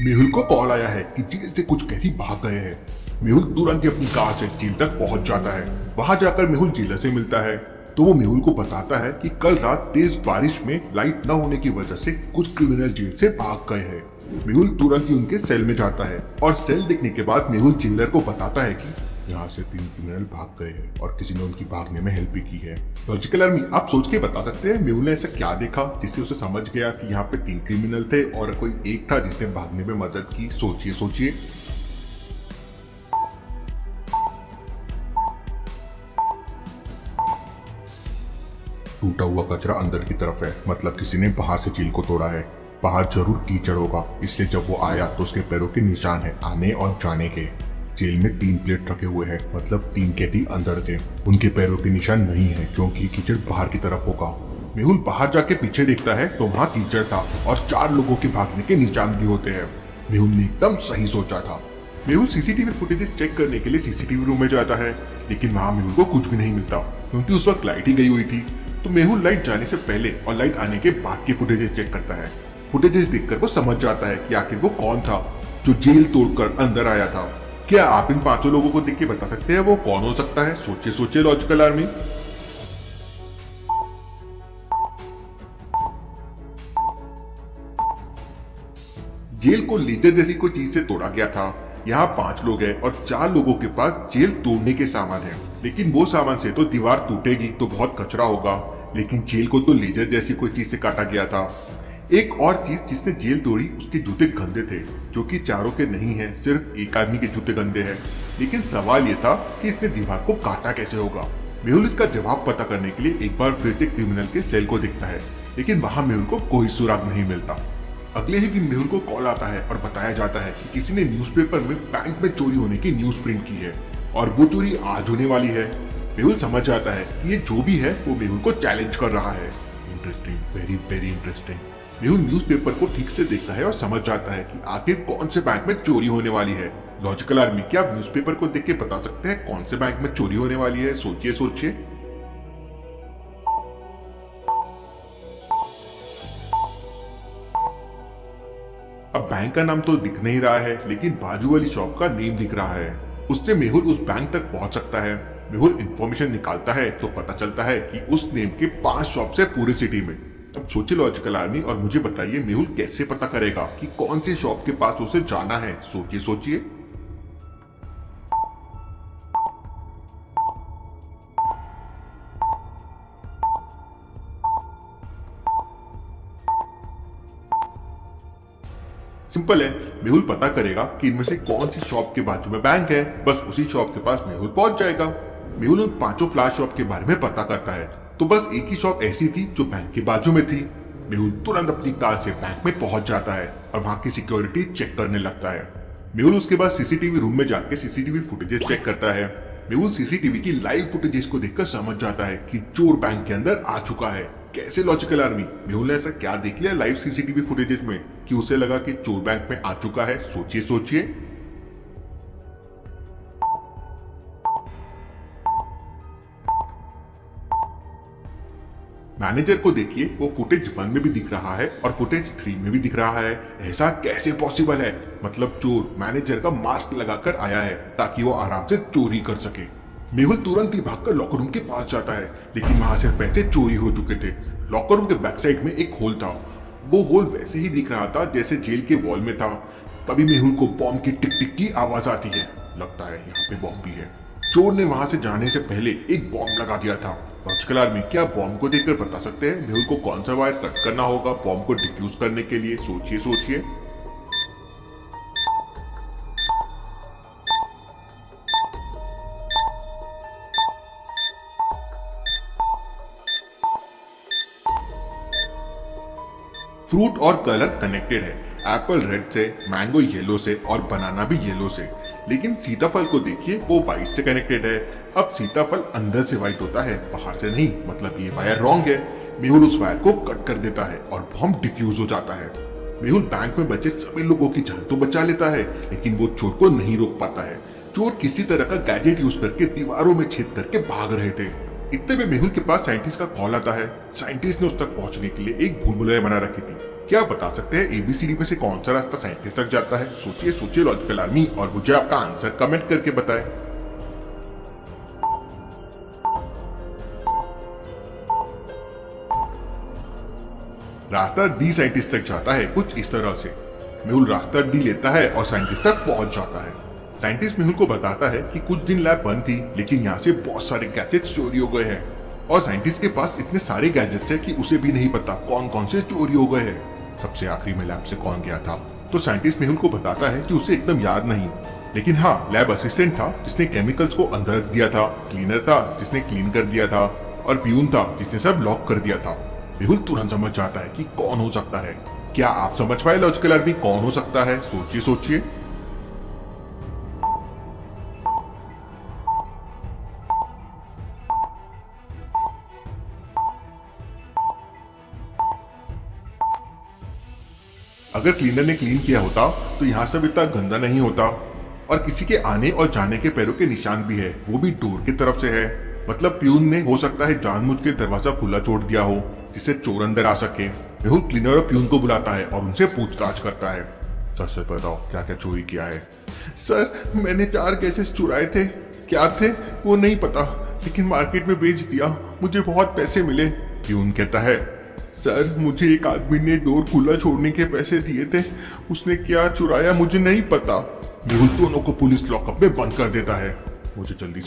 मेहुल को कॉल आया है कि जेल से कुछ कैदी भाग गए हैं। मेहुल तुरंत ही अपनी कार से जेल तक पहुंच जाता है। वहां जाकर मेहुल जेलर से मिलता है तो वो मेहुल को बताता है कि कल रात तेज बारिश में लाइट न होने की वजह से कुछ क्रिमिनल जेल से भाग गए हैं। मेहुल तुरंत ही उनके सेल में जाता है और सेल देखने के बाद मेहुल जेलर को बताता है कि यहाँ से 3 क्रिमिनल भाग गए हैं और किसी ने उनकी भागने में हेल्प भी की है। लॉजिकल आर्मी, आप सोच के बता सकते हैं मेहुल ने ऐसा क्या देखा जिससे उसे समझ गया कि यहाँ पे 3 क्रिमिनल थे और कोई एक था जिसने भागने में मदद की? सोचिए सोचिए। टूटा हुआ कचरा अंदर की तरफ है, मतलब किसी ने बाहर से जेल को तोड़ा है। बाहर जरूर कीचड़ होगा, इसलिए जब वो आया तो उसके पैरों के निशान है आने और जाने के। जेल में 3 प्लेट रखे हुए हैं, मतलब 3 कैदी अंदर थे। उनके पैरों के निशान नहीं है क्योंकि कीचड़ बाहर की तरफ होगा। मेहुल बाहर जाके पीछे देखता है तो वहाँ कीचड़ था और 4 लोगों के भागने के निशान भी होते हैं। मेहुल ने एकदम सही सोचा था। मेहुल सीसीटीवी फुटेजेस चेक करने के लिए सीसीटीवी रूम में जाता है, लेकिन वहाँ मेहुल को कुछ भी नहीं मिलता क्योंकि उस वक्त लाइट ही गई हुई थी। तो मेहुल लाइट जाने से पहले और लाइट आने के बाद के फुटेजेस चेक करता है। फुटेजेस देखकर वो समझ जाता है कि आखिर वो कौन था जो जेल तोड़कर अंदर आया था। क्या आप इन 5 लोगों को देख के बता सकते हैं वो कौन हो सकता है? सोचिए सोचिए लॉजिकल आर्मी। जेल को लेजर जैसी कोई चीज से तोड़ा गया था। यहाँ 5 लोग हैं और 4 लोगों के पास जेल तोड़ने के सामान है, लेकिन वो सामान से तो दीवार टूटेगी तो बहुत कचरा होगा, लेकिन जेल को तो लेजर जैसी कोई चीज से काटा गया था। एक और चीज जिसने जेल तोड़ी उसके जूते गंदे थे, जो कि चारों के नहीं है, सिर्फ एक आदमी के जूते गंदे हैं। लेकिन सवाल ये था कि इसने दीवार को काटा कैसे होगा। मेहुल इसका जवाब पता करने के लिए एक बार फिर से क्रिमिनल के सेल को देखता है, लेकिन वहां मेहुल को कोई सुराग नहीं मिलता। अगले ही दिन मेहुल को कॉल आता है और बताया जाता है कि किसी ने न्यूज़पेपर में बैंक में चोरी होने की न्यूज प्रिंट की है और वो चोरी आज होने वाली है। मेहुल समझ जाता है कि ये जो भी है वो मेहुल को चैलेंज कर रहा है। Interesting, very very interesting. Mehul newspaper को ठीक से देखता है और समझ जाता है कि आखिर कौन से बैंक में चोरी होने वाली है। लॉजिकल आर्मी, क्या आप न्यूज़पेपर को देख के बता सकते हैं कौन से बैंक में चोरी होने वाली है? सोचिए सोचिए। अब बैंक का नाम तो दिख नहीं रहा है, लेकिन बाजू वाली शॉप का नेम दिख रहा है। उससे मेहुल उस बैंक तक पहुंच सकता है। मेहुल इंफॉर्मेशन निकालता है तो पता चलता है कि उस नेम के 5 शॉप है पूरे सिटी में। अब सोचिए लॉजिकल आर्मी और मुझे बताइए मेहुल कैसे पता करेगा कि कौन सी शॉप के पास उसे जाना है? सोचिए सोचिए। सिंपल है, मेहुल पता करेगा कि इनमें से कौन सी शॉप के बाजू में बैंक है, बस उसी शॉप के पास मेहुल पहुंच जाएगा। मेहुल उन 5 फ्लैश शॉप के बारे में पता करता है तो बस एक ही शॉप ऐसी थी जो बैंक के बाजू में थी। मेहुल तुरंत अपनी कार से बैंक में पहुंच जाता है और वहां की सिक्योरिटी चेक करने लगता है। मेहुल उसके बाद सीसीटीवी रूम में जाके सीसीटीवी फुटेजेस चेक करता है। मेहुल सीसीटीवी की लाइव फुटेजेस को देखकर समझ जाता है कि चोर बैंक के अंदर आ चुका है। कैसे लॉजिकल आर्मी? मेहुल ने ऐसा क्या देख लिया लाइव सीसीटीवी फुटेजेस में कि उसे लगा कि चोर बैंक में आ चुका है? सोचिए सोचिए। मैनेजर को देखिए, वो फुटेज 1 में भी दिख रहा है और फुटेज 3 में भी दिख रहा है। ऐसा कैसे पॉसिबल है? मतलब चोर मैनेजर का मास्क लगाकर आया है ताकि वो आराम से चोरी कर सके। मेहुल तुरंत ही भागकर लॉकर रूम के पास जाता है, लेकिन वहां से पैसे चोरी हो चुके थे। लॉकर रूम के बैक साइड में एक होल था। वो होल वैसे ही दिख रहा था जैसे जेल के वॉल में था। तभी मेहुल को बॉम्ब की टिक टिक की आवाज आती है। लगता है यहाँ पे बॉम्ब भी है। चोर ने वहां से जाने से पहले एक बॉम्ब लगा दिया था। लॉजिकल आर्मी, क्या बॉम्ब को देखकर बता सकते हैं मेहुल को कौन सा वायर कट करना होगा बॉम्ब को डिफ्यूज करने के लिए? सोचिए सोचिए। फ्रूट और कलर कनेक्टेड है। एप्पल रेड से, मैंगो येलो से और बनाना भी येलो से। लेकिन सीताफल को देखिए, वो व्हाइट से कनेक्टेड है। अब सीताफल अंदर से व्हाइट होता है, बाहर से नहीं, मतलब ये वायर रॉन्ग है। मेहुल उस वायर को कट कर देता है और बॉम्ब डिफ्यूज हो जाता है। मेहुल बैंक में बचे सभी लोगों की जान तो बचा लेता है, लेकिन वो चोर को नहीं रोक पाता है। चोर किसी तरह का गैजेट यूज करके दीवारों में छेद करके भाग रहे थे। इतने में मेहुल के पास साइंटिस्ट का कॉल आता है। साइंटिस्ट ने उस तक पहुंचने के लिए एक भूल भुलैया बना रखी थी। क्या आप बता सकते हैं एबीसीडी में से कौन सा रास्ता साइंटिस्ट तक जाता है? सोचिए सोचिए लॉजिकल आर्मी, और मुझे आपका आंसर कमेंट करके बताएं। रास्ता डी साइंटिस्ट तक जाता है कुछ इस तरह से। मेहुल रास्ता डी लेता है और साइंटिस्ट तक पहुंच जाता है। साइंटिस्ट मेहुल को बताता है कि कुछ दिन लैब बंद थी, लेकिन यहाँ से बहुत सारे गैजेट्स चोरी हो गए हैं। और साइंटिस्ट के पास इतने सारे गैजेट्स हैं कि उसे भी नहीं पता कौन कौन से चोरी हो गए हैं। सबसे आखिरी में लैब से कौन गया था? तो साइंटिस्ट मेहुल को बताता है कि उसे एकदम याद नहीं, लेकिन हाँ, लैब असिस्टेंट था जिसने केमिकल्स को अंदर रख दिया था, क्लीनर था जिसने क्लीन कर दिया था, और पियून था जिसने सब लॉक कर दिया था। मेहुल तुरंत समझ जाता है कि कौन हो सकता है। क्या आप समझ पाए लॉजिकल आर्मी कौन हो सकता है? सोचिए सोचिए। अगर क्लीनर ने क्लीन किया होता तो यहाँ सब इतना गंदा नहीं होता। और किसी के आने और जाने के पैरों के निशान भी है, वो भी डोर की तरफ से है। मतलब प्यून ने हो सकता है जानबूझ के दरवाजा खुला छोड़ दिया हो जिससे चोर अंदर आ सके। मेहुल क्लीनर और प्यून को बुलाता है और उनसे पूछताछ करता है। सच से बताओ क्या क्या चोरी किया है? सर, मैंने 4 गैजेट्स चुराए थे। क्या थे वो नहीं पता, लेकिन मार्केट में बेच दिया, मुझे बहुत पैसे मिले। प्यून कहता है, सर मुझे एक आदमी ने डोर खुला छोड़ने के पैसे दिए थे, उसने क्या चुराया मुझे नहीं पता। मेहुल दोनों को पुलिस लॉकअप में बंद कर देता है। मुझे जल्दी से